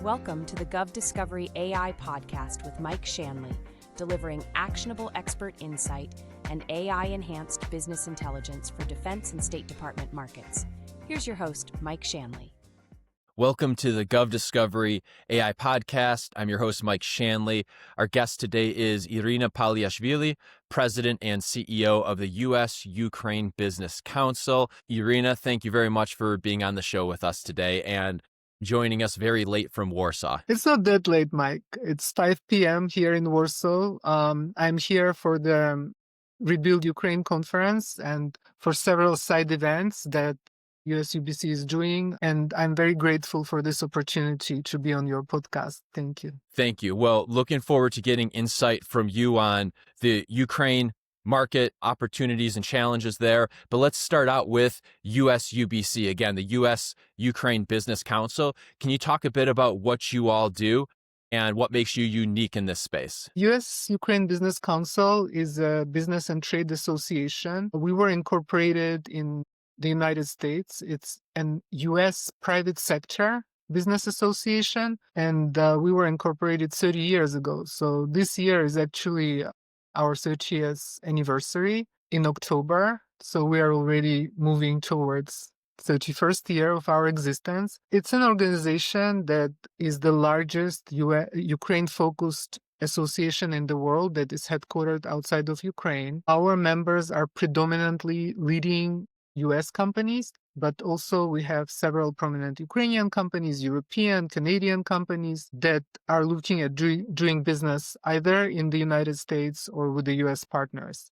Welcome to the GovDiscovery AI podcast with Mike Shanley, delivering actionable expert insight and AI-enhanced business intelligence for defense and State Department markets. Here's your host, Mike Shanley. Welcome to the GovDiscovery AI podcast. I'm your host, Mike Shanley. Our guest today is Irina Paliashvili, President and CEO of the U.S.-Ukraine Business Council. Irina, thank you very much for being on the show with us today and joining us very late from Warsaw. It's not that late, Mike. It's 5 p.m. here in Warsaw. I'm here for the Rebuild Ukraine conference and for several side events that USUBC is doing, and I'm very grateful for this opportunity to be on your podcast. Thank you. Thank you. Well, looking forward to getting insight from you on the Ukraine market opportunities and challenges there. But let's start out with USUBC, again, the U.S.-Ukraine Business Council. Can you talk a bit about what you all do and what makes you unique in this space? U.S.-Ukraine Business Council is a business and trade association. We were incorporated in the United States. It's an U.S. private sector business association, and we were incorporated 30 years ago. So this year is actually our 30th anniversary in October. So we are already moving towards 31st year of our existence. It's an organization that is the largest Ukraine-focused association in the world that is headquartered outside of Ukraine. Our members are predominantly leading US companies, but also we have several prominent Ukrainian companies, European, Canadian companies that are looking at doing business either in the United States or with the US partners.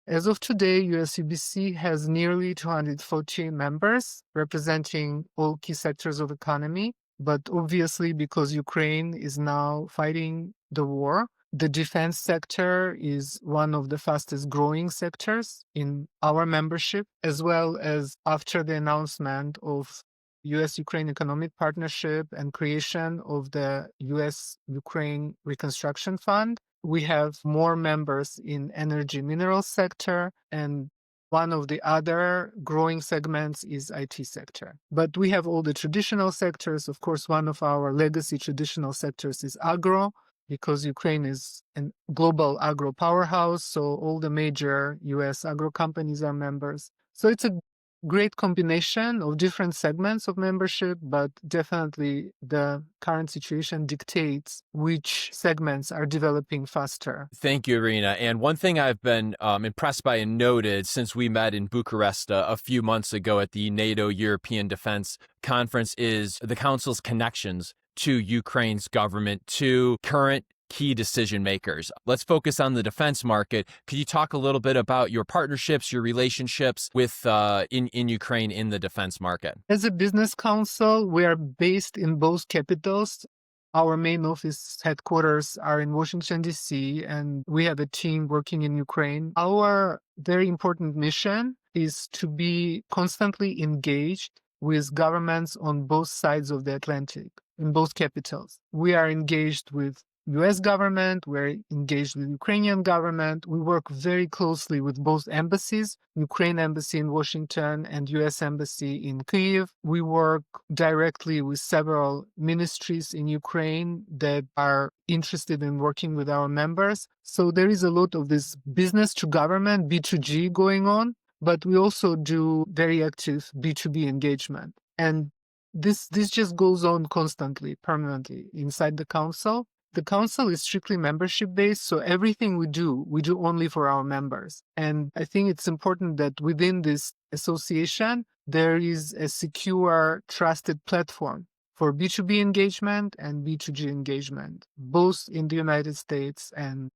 As of today, USUBC has nearly 240 members representing all key sectors of economy, but obviously because Ukraine is now fighting the war, the defense sector is one of the fastest growing sectors in our membership, as well as after the announcement of US-Ukraine Economic Partnership and creation of the US-Ukraine Reconstruction Fund. We have more members in energy mineral sector, and one of the other growing segments is IT sector. But we have all the traditional sectors. Of course, one of our legacy traditional sectors is agro, because Ukraine is a global agro powerhouse, so all the major US agro companies are members. So it's a great combination of different segments of membership, but definitely the current situation dictates which segments are developing faster. Thank you, Irina. And one thing I've been impressed by and noted since we met in Bucharest a few months ago at the NATO European Defense Conference is the Council's connections to Ukraine's government, to current key decision makers. Let's focus on the defense market. Could you talk a little bit about your partnerships, your relationships with in Ukraine in the defense market? As a business council, we are based in both capitals. Our main office headquarters are in Washington, D.C., and we have a team working in Ukraine. Our very important mission is to be constantly engaged with governments on both sides of the Atlantic, in both capitals. We are engaged with US government, we're engaged with Ukrainian government. We work very closely with both embassies, Ukraine embassy in Washington and US embassy in Kyiv. We work directly with several ministries in Ukraine that are interested in working with our members. So there is a lot of this business to government, B2G going on, but we also do very active B2B engagement. And this just goes on constantly, permanently inside the council. The council is strictly membership-based, so everything we do only for our members. And I think it's important that within this association, there is a secure, trusted platform for B2B engagement and B2G engagement, both in the United States and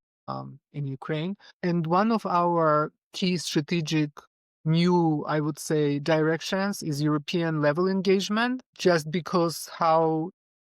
in Ukraine. And one of our key strategic new, I would say, directions is European level engagement, just because how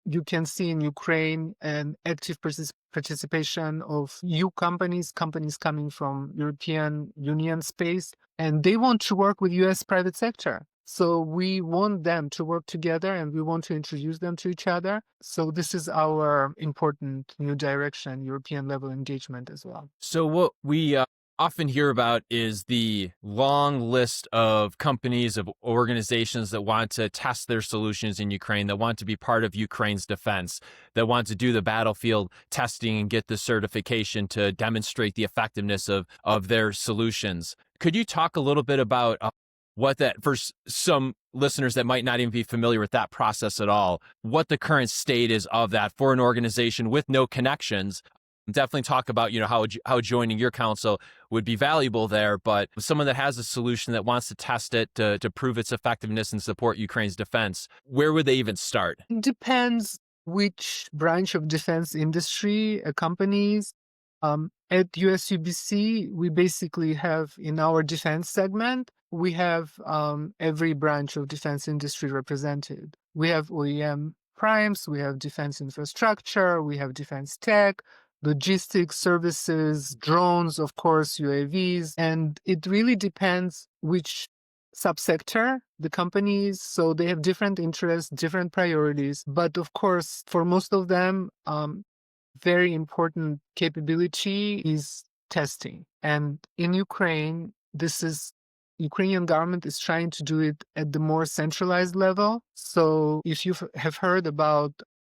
you can see in Ukraine an active participation of EU companies coming from European Union space, and they want to work with US private sector. So we want them to work together and we want to introduce them to each other. So this is our important new direction, European level engagement as well. So what we often hear about is the long list of companies, of organizations that want to test their solutions in Ukraine, that want to be part of Ukraine's defense, that want to do the battlefield testing and get the certification to demonstrate the effectiveness of their solutions. Could you talk a little bit about what that, for some listeners that might not even be familiar with that process at all, what the current state is of that for an organization with no connections? Definitely talk about, how joining your council would be valuable there, but someone that has a solution that wants to test it to prove its effectiveness and support Ukraine's defense, where would they even start? It depends which branch of defense industry accompanies. At USUBC, we basically have in our defense segment, we have every branch of defense industry represented. We have OEM primes, we have defense infrastructure, we have defense tech, logistics, services, drones, of course, UAVs, and it really depends which subsector the companies, so they have different interests, different priorities, but of course for most of them very important capability is testing. And in Ukraine, Ukrainian government is trying to do it at the more centralized level. So if you have heard about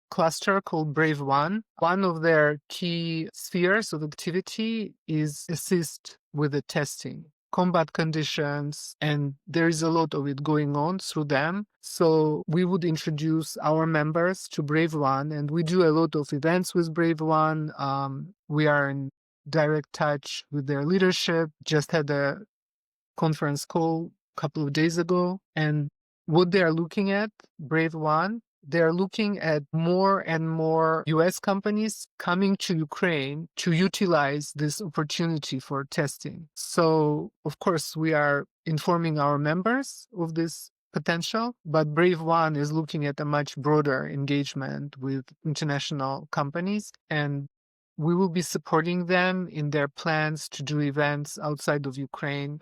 cluster called Brave1, one of their key spheres of activity is assist with the testing, combat conditions, and there is a lot of it going on through them. So we would introduce our members to Brave1, and we do a lot of events with Brave1. We are in direct touch with their leadership, just had a conference call a couple of days ago, and what they are looking at, Brave1, they're looking at more and more US companies coming to Ukraine to utilize this opportunity for testing. So, of course, we are informing our members of this potential, but Brave1 is looking at a much broader engagement with international companies, and we will be supporting them in their plans to do events outside of Ukraine,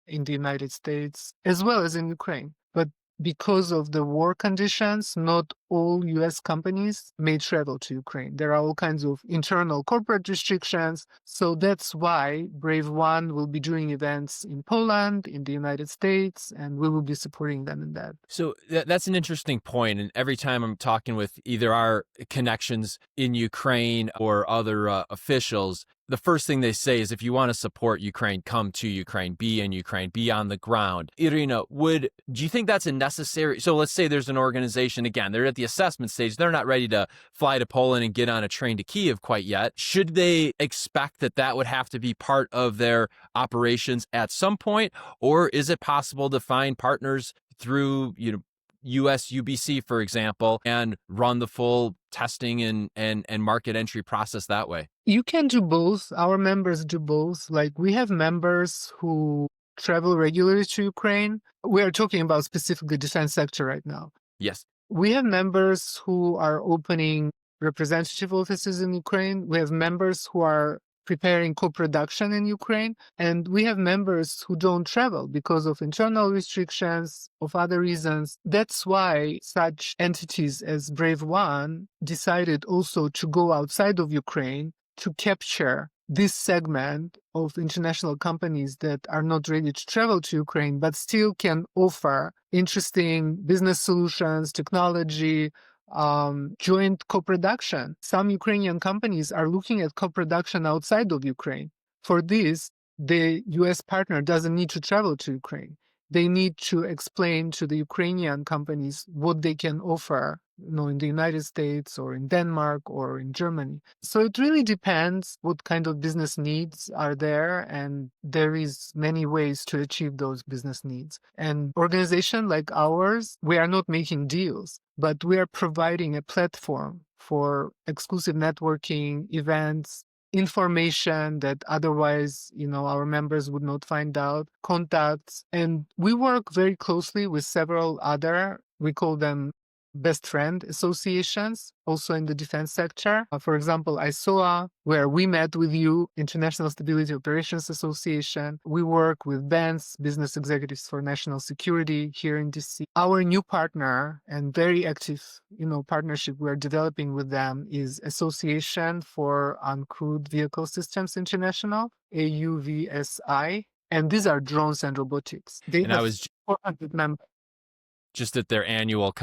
in the United States, as well as in Ukraine. But because of the war conditions, not all US companies may travel to Ukraine. There are all kinds of internal corporate restrictions. So that's why Brave1 will be doing events in Poland, in the United States, and we will be supporting them in that. So that's an interesting point. And every time I'm talking with either our connections in Ukraine or other officials, the first thing they say is, if you want to support Ukraine, come to Ukraine, be in Ukraine, be on the ground. Irina, do you think that's a necessary? So let's say there's an organization, again, they're at the assessment stage. They're not ready to fly to Poland and get on a train to Kyiv quite yet. Should they expect that would have to be part of their operations at some point? Or is it possible to find partners through, USUBC, for example, and run the full testing and market entry process that way? You can do both. Our members do both. Like, we have members who travel regularly to Ukraine. We are talking about specifically defense sector right now. Yes. We have members who are opening representative offices in Ukraine. We have members who are preparing co-production in Ukraine. And we have members who don't travel because of internal restrictions, of other reasons. That's why such entities as Brave1 decided also to go outside of Ukraine to capture this segment of international companies that are not ready to travel to Ukraine, but still can offer interesting business solutions, technology, joint co-production. Some Ukrainian companies are looking at co-production outside of Ukraine. For this, the US partner doesn't need to travel to Ukraine. They need to explain to the Ukrainian companies what they can offer, in the United States or in Denmark or in Germany. So it really depends what kind of business needs are there, and there is many ways to achieve those business needs. And organization like ours, we are not making deals, but we are providing a platform for exclusive networking, events, information that otherwise, our members would not find out, contacts. And we work very closely with several other, we call them best friend associations, also in the defense sector. For example, ISOA, where we met with you, International Stability Operations Association. We work with BENS, Business Executives for National Security here in DC. Our new partner and very active, partnership we're developing with them is Association for Uncrewed Vehicle Systems International, AUVSI. And these are drones and robotics. They And have I was 400 members. just at their annual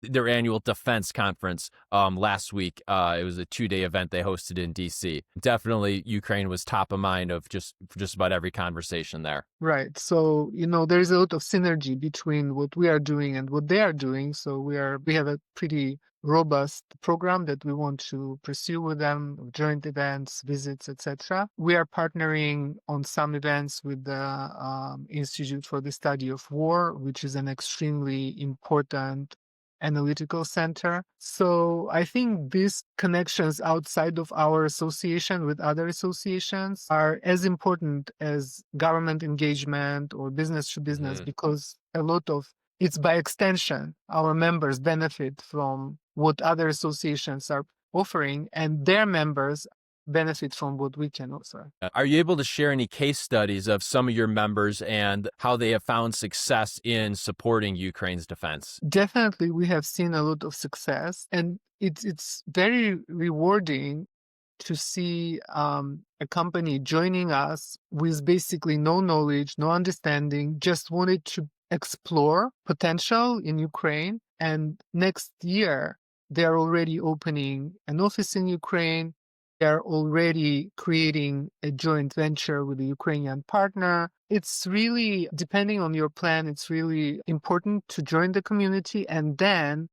their annual defense conference last week. It was a 2-day event they hosted in DC. Definitely Ukraine was top of mind of just about every conversation there. Right. So, there's a lot of synergy between what we are doing and what they are doing. So we have a pretty robust program that we want to pursue with them, joint events, visits, etc. We are partnering on some events with the Institute for the Study of War, which is an extremely important analytical center. So I think these connections outside of our association with other associations are as important as government engagement or business to business, because it's by extension, our members benefit from what other associations are offering, and their members benefit from what we can offer. Are you able to share any case studies of some of your members and how they have found success in supporting Ukraine's defense? Definitely, we have seen a lot of success, and it's very rewarding to see a company joining us with basically no knowledge, no understanding, just wanted to explore potential in Ukraine. And next year, they're already opening an office in Ukraine. They're already creating a joint venture with a Ukrainian partner. It's really, depending on your plan, it's really important to join the community and then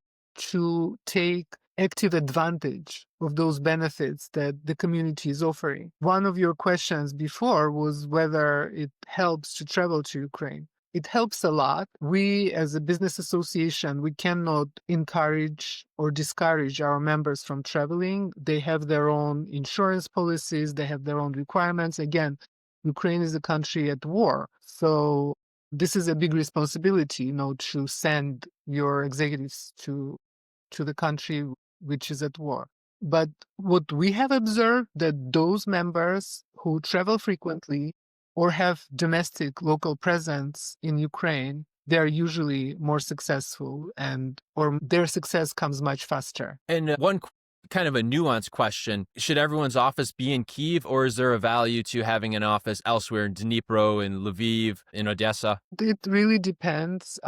to take active advantage of those benefits that the community is offering. One of your questions before was whether it helps to travel to Ukraine. It helps a lot. We, as a business association, we cannot encourage or discourage our members from traveling. They have their own insurance policies. They have their own requirements. Again, Ukraine is a country at war. So this is a big responsibility, to send your executives to the country which is at war. But what we have observed, that those members who travel frequently or have domestic local presence in Ukraine, they're usually more successful, or their success comes much faster. And one kind of a nuanced question, should everyone's office be in Kyiv, or is there a value to having an office elsewhere in Dnipro, in Lviv, in Odessa? It really depends.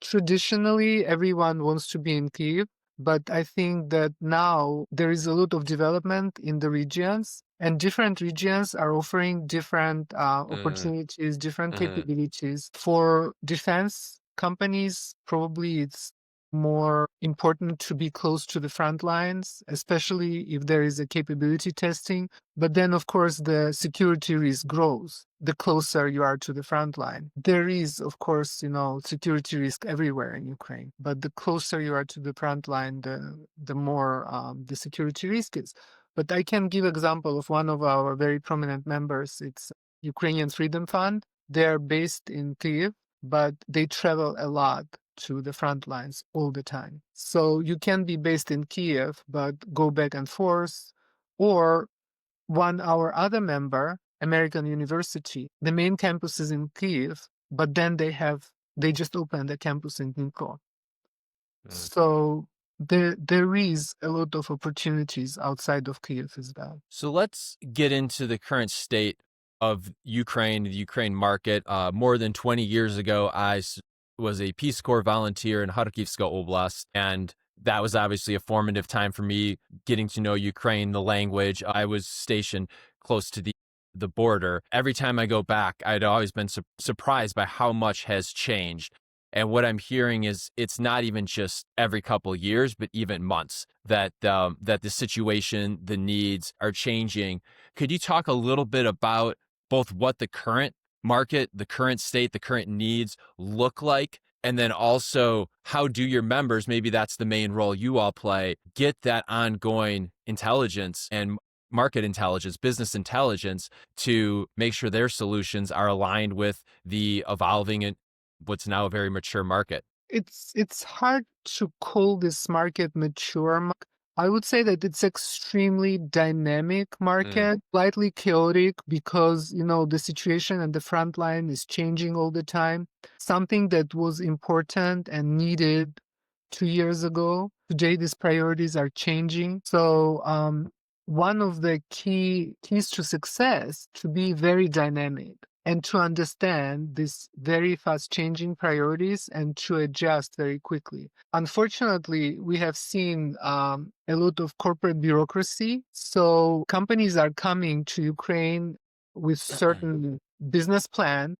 Traditionally, everyone wants to be in Kyiv, but I think that now there is a lot of development in the regions, and different regions are offering different opportunities, different capabilities. For defense companies, probably it's more important to be close to the front lines, especially if there is a capability testing. But then, of course, the security risk grows the closer you are to the front line. There is, of course, security risk everywhere in Ukraine, but the closer you are to the front line, the more the security risk is. But I can give example of one of our very prominent members. It's Ukrainian Freedom Fund. They're based in Kyiv, but they travel a lot to the front lines all the time. So you can be based in Kyiv, but go back and forth. Or our other member, American University, the main campus is in Kyiv, but then they just opened a campus in Dnipro. So there is a lot of opportunities outside of Kyiv as well. So let's get into the current state of Ukraine, the Ukraine market. More than 20 years ago, I was a Peace Corps volunteer in Kharkivska Oblast, and that was obviously a formative time for me, getting to know Ukraine, the language. I was stationed close to the border. Every time I go back, I'd always been surprised by how much has changed. And what I'm hearing is it's not even just every couple of years, but even months that the situation, the needs are changing. Could you talk a little bit about both what the current market, the current state, the current needs look like, and then also how do your members, maybe that's the main role you all play, get that ongoing intelligence and market intelligence, business intelligence to make sure their solutions are aligned with the evolving and what's now a very mature market? It's hard to call this market mature. I would say that it's extremely dynamic market, slightly chaotic because, the situation at the front line is changing all the time. Something that was important and needed 2 years ago, today these priorities are changing. So one of the keys to success to be very dynamic and to understand these very fast changing priorities and to adjust very quickly. Unfortunately, we have seen a lot of corporate bureaucracy. So companies are coming to Ukraine with certain business plan.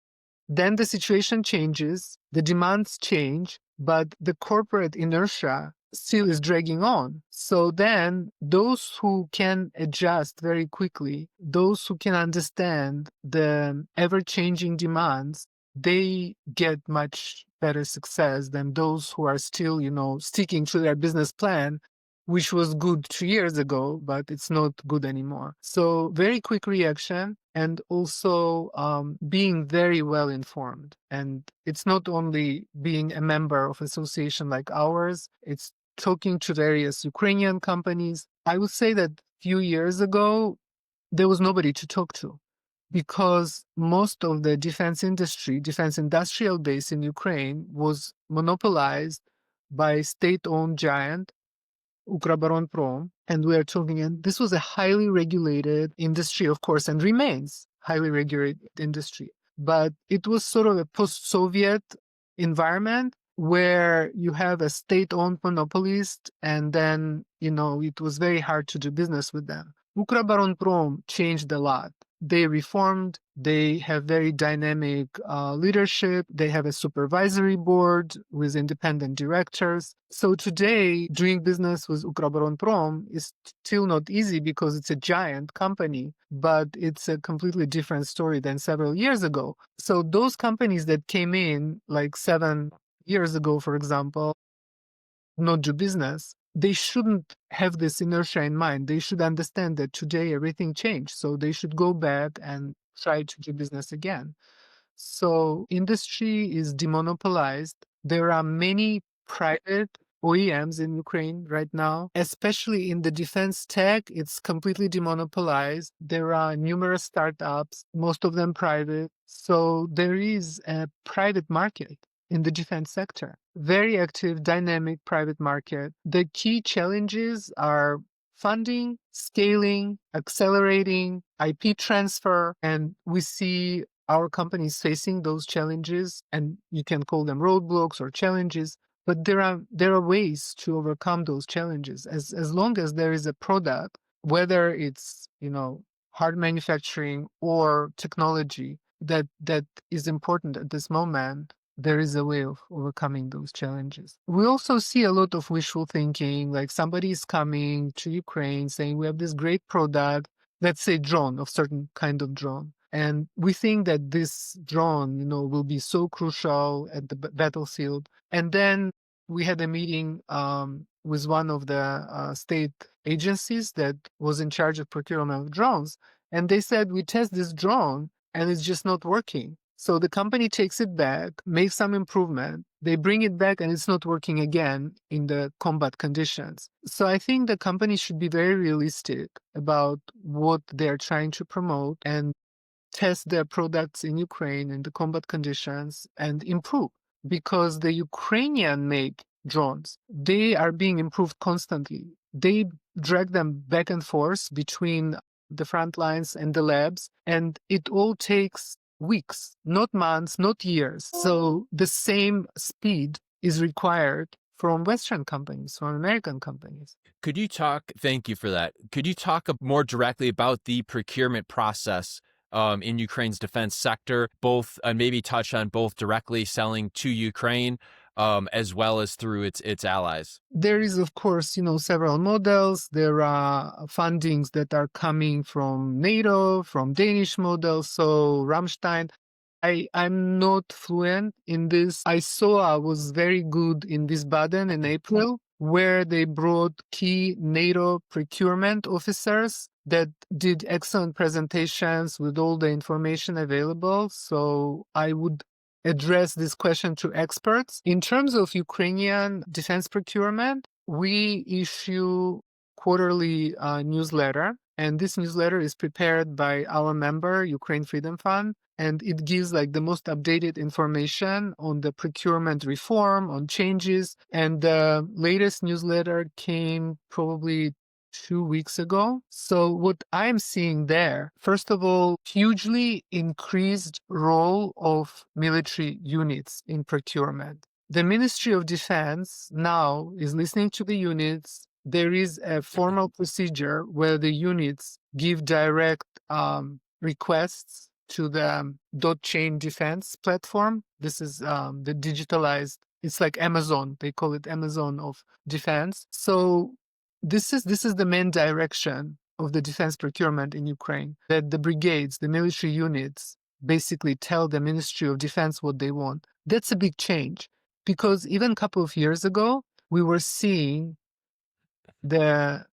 Then the situation changes, the demands change, but the corporate inertia still is dragging on. So then those who can adjust very quickly, those who can understand the ever-changing demands, they get much better success than those who are still, sticking to their business plan, which was good 2 years ago, but it's not good anymore. So very quick reaction and also being very well informed. And it's not only being a member of association like ours, it's talking to various Ukrainian companies. I would say that a few years ago, there was nobody to talk to because most of the defense industrial base in Ukraine was monopolized by state-owned giant Ukroboronprom, and we are talking, and this was a highly regulated industry, of course, and remains highly regulated industry. But it was sort of a post-Soviet environment where you have a state-owned monopolist, and then, it was very hard to do business with them. Ukroboronprom changed a lot. They reformed. They have very dynamic leadership. They have a supervisory board with independent directors. So today, doing business with Ukroboronprom is still not easy because it's a giant company, but it's a completely different story than several years ago. So those companies that came in like 7 years ago, for example, not do business, they shouldn't have this inertia in mind. They should understand that today everything changed. So they should go back and try to do business again. So industry is demonopolized. There are many private OEMs in Ukraine right now, especially in the defense tech. It's completely demonopolized. There are numerous startups, most of them private. So there is a private market in the defense sector. Very active, dynamic private market. The key challenges are funding, scaling, accelerating, IP transfer, and we see our companies facing those challenges, and you can call them roadblocks or challenges, but there are ways to overcome those challenges as long as there is a product, whether it's hard manufacturing or technology that is important at this moment. There is a way of overcoming those challenges. We also see a lot of wishful thinking, like somebody is coming to Ukraine saying, we have this great product, let's say drone, of certain kind of drone. And we think that this drone, will be so crucial at the battlefield. And then we had a meeting with one of the state agencies that was in charge of procurement of drones. And they said, we test this drone and it's just not working. So the company takes it back, makes some improvement, they bring it back and it's not working again in the combat conditions. So I think the company should be very realistic about what they're trying to promote and test their products in Ukraine in the combat conditions and improve. Because the Ukrainian-made drones, they are being improved constantly. They drag them back and forth between the front lines and the labs, and it all takes weeks, not months, not years. So the same speed is required from Western companies, from American companies. Thank you for that. Could you talk more directly about the procurement process in Ukraine's defense sector, both maybe touch on both directly selling to Ukraine as well as through its allies? There is, of course, several models. There are fundings that are coming from NATO, from Danish models, so Rammstein. I'm not fluent in this. ISOA was very good in Wiesbaden in April, where they brought key NATO procurement officers that did excellent presentations with all the information available. So I would address this question to experts. In terms of Ukrainian defense procurement, we issue quarterly newsletter, and this newsletter is prepared by our member, Ukraine Freedom Fund, and it gives like the most updated information on the procurement reform, on changes. And the latest newsletter came probably 2 weeks ago. So what I'm seeing there, first of all, hugely increased role of military units in procurement. The Ministry of Defense now is listening to the units. There is a formal procedure where the units give direct requests to the DOT-Chain Defense platform. This is the digitalized, it's like Amazon. They call it Amazon of defense. So this is the main direction of the defense procurement in Ukraine, that the brigades, the military units, basically tell the Ministry of Defense what they want. That's a big change, because even a couple of years ago, we were seeing the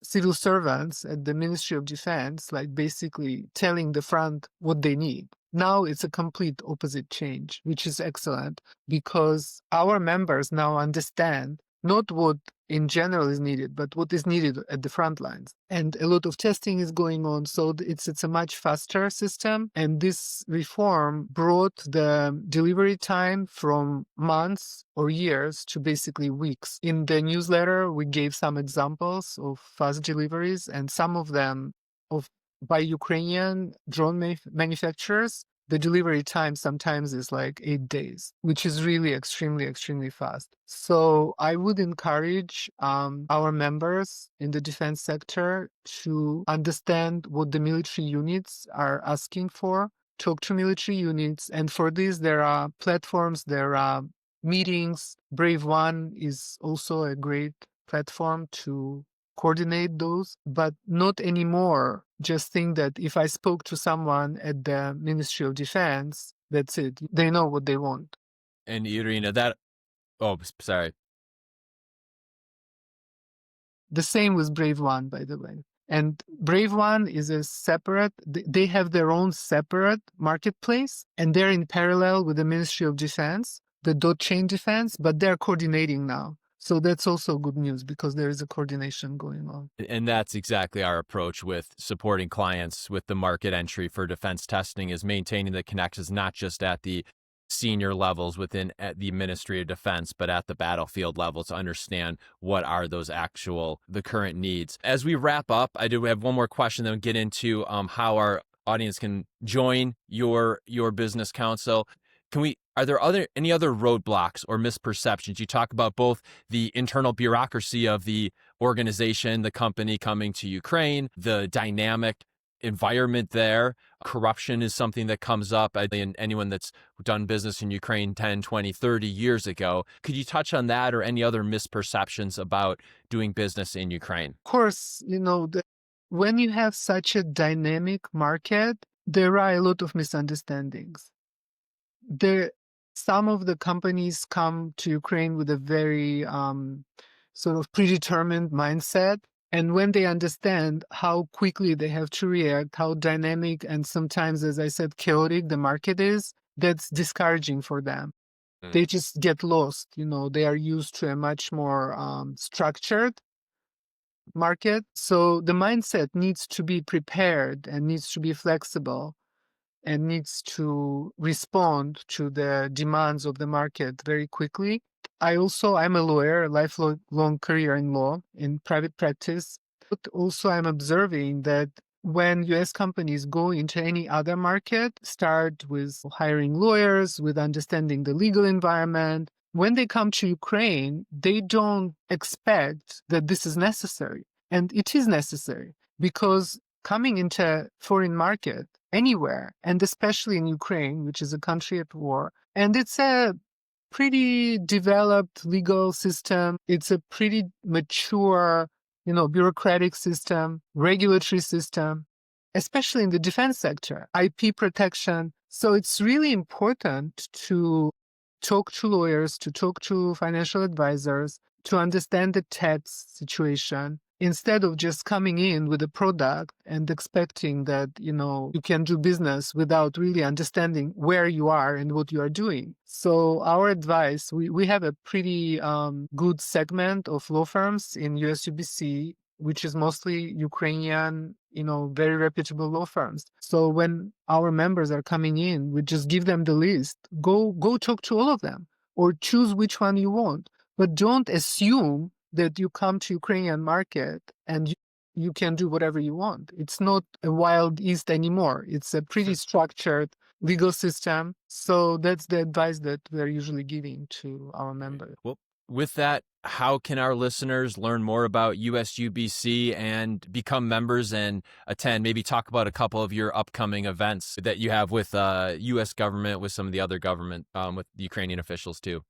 civil servants at the Ministry of Defense like basically telling the front what they need. Now it's a complete opposite change, which is excellent, because our members now understand not what in general is needed, but what is needed at the front lines. And a lot of testing is going on, so it's a much faster system. And this reform brought the delivery time from months or years to basically weeks. In the newsletter, we gave some examples of fast deliveries, and some of them by Ukrainian drone manufacturers. The delivery time sometimes is like 8 days, which is really extremely fast. So I would encourage our members in the defense sector to understand what the military units are asking for, talk to military units. And for this, there are platforms, there are meetings. Brave1 is also a great platform to coordinate those, but not anymore just think that if I spoke to someone at the Ministry of Defense, that's it. They know what they want. And Irina, sorry. The same with Brave1, by the way. And Brave1 is a separate, they have their own separate marketplace, and they're in parallel with the Ministry of Defense, the DOT-Chain Defense, but they're coordinating now. So that's also good news, because there is a coordination going on. And that's exactly our approach with supporting clients with the market entry for defense testing, is maintaining the connections, not just at the senior levels within at the Ministry of Defense, but at the battlefield level, to understand what are the current needs. As we wrap up, I do have one more question, then we'll get into how our audience can join your business council. Are there any other roadblocks or misperceptions? You talk about both the internal bureaucracy of the organization, the company coming to Ukraine, the dynamic environment there. Corruption is something that comes up in anyone that's done business in Ukraine 10, 20, 30 years ago. Could you touch on that, or any other misperceptions about doing business in Ukraine? Of course, when you have such a dynamic market, there are a lot of misunderstandings. Some of the companies come to Ukraine with a very sort of predetermined mindset. And when they understand how quickly they have to react, how dynamic and sometimes, as I said, chaotic the market is, that's discouraging for them. They just get lost. They are used to a much more structured market. So the mindset needs to be prepared and needs to be flexible, and needs to respond to the demands of the market very quickly. I'm a lawyer, a lifelong career in law, in private practice. But also I'm observing that when US companies go into any other market, start with hiring lawyers, with understanding the legal environment. When they come to Ukraine, they don't expect that this is necessary. And it is necessary, because coming into foreign market anywhere, and especially in Ukraine, which is a country at war, and it's a pretty developed legal system. It's a pretty mature, bureaucratic system, regulatory system, especially in the defense sector, IP protection. So it's really important to talk to lawyers, to talk to financial advisors, to understand the tax situation, instead of just coming in with a product and expecting that, you can do business without really understanding where you are and what you are doing. So our advice, we have a pretty good segment of law firms in USUBC, which is mostly Ukrainian, very reputable law firms. So when our members are coming in, we just give them the list. Go talk to all of them or choose which one you want. But don't assume that you come to Ukrainian market and you can do whatever you want. It's not a wild east anymore. It's a pretty structured legal system. So that's the advice that we're usually giving to our members. Well, with that, how can our listeners learn more about USUBC and become members and attend? Maybe talk about a couple of your upcoming events that you have with U.S. government, with some of the other government, with the Ukrainian officials too.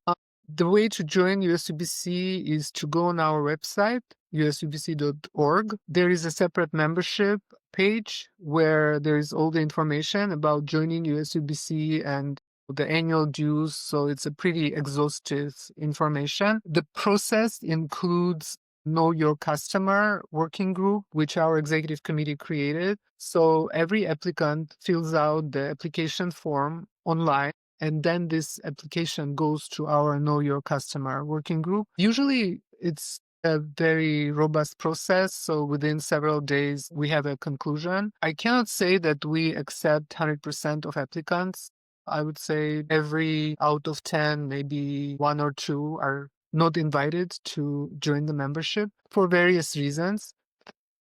The way to join USUBC is to go on our website, usubc.org. There is a separate membership page where there is all the information about joining USUBC and the annual dues. So it's a pretty exhaustive information. The process includes Know Your Customer working group, which our executive committee created. So every applicant fills out the application form online. And then this application goes to our Know Your Customer working group. Usually it's a very robust process. So within several days, we have a conclusion. I cannot say that we accept 100% of applicants. I would say every out of 10, maybe 1 or 2 are not invited to join the membership for various reasons.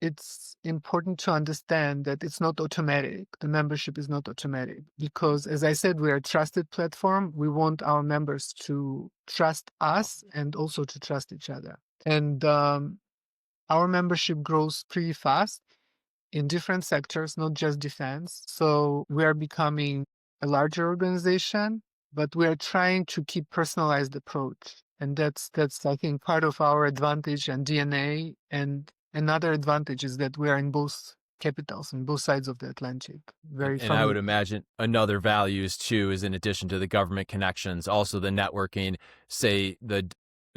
It's important to understand that it's not automatic. The membership is not automatic because, as I said, we're a trusted platform. We want our members to trust us and also to trust each other. And our membership grows pretty fast in different sectors, not just defense. So we are becoming a larger organization, but we are trying to keep personalized approach. And that's I think, part of our advantage and DNA. And another advantage is that we are in both capitals, on both sides of the Atlantic. And I would imagine another values too is, in addition to the government connections, also the networking, say the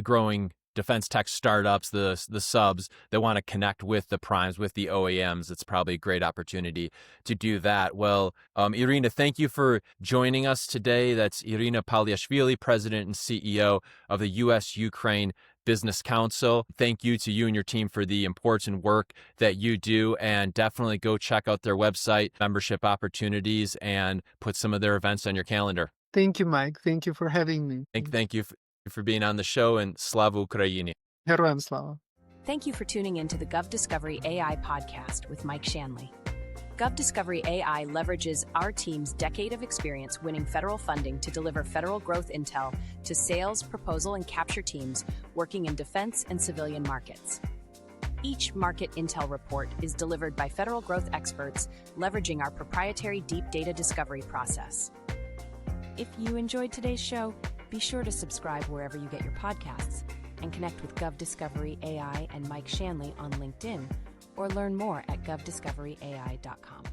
growing defense tech startups, the subs that want to connect with the primes, with the OEMs. It's probably a great opportunity to do that. Well, Irina, thank you for joining us today. That's Irina Paliashvili, President and CEO of the U.S.-Ukraine Business Council. Thank you to you and your team for the important work that you do, and definitely go check out their website, membership opportunities, and put some of their events on your calendar. Thank you, Mike. Thank you for having me. Thank you for being on the show, and Slava Ukraini. Heroям slava. Thank you for tuning in to the GovDiscovery AI podcast with Mike Shanley. GovDiscovery AI leverages our team's decade of experience winning federal funding to deliver federal growth intel to sales, proposal, and capture teams working in defense and civilian markets. Each market intel report is delivered by federal growth experts leveraging our proprietary deep data discovery process. If you enjoyed today's show, be sure to subscribe wherever you get your podcasts and connect with GovDiscovery AI and Mike Shanley on LinkedIn, or learn more at govdiscoveryai.com.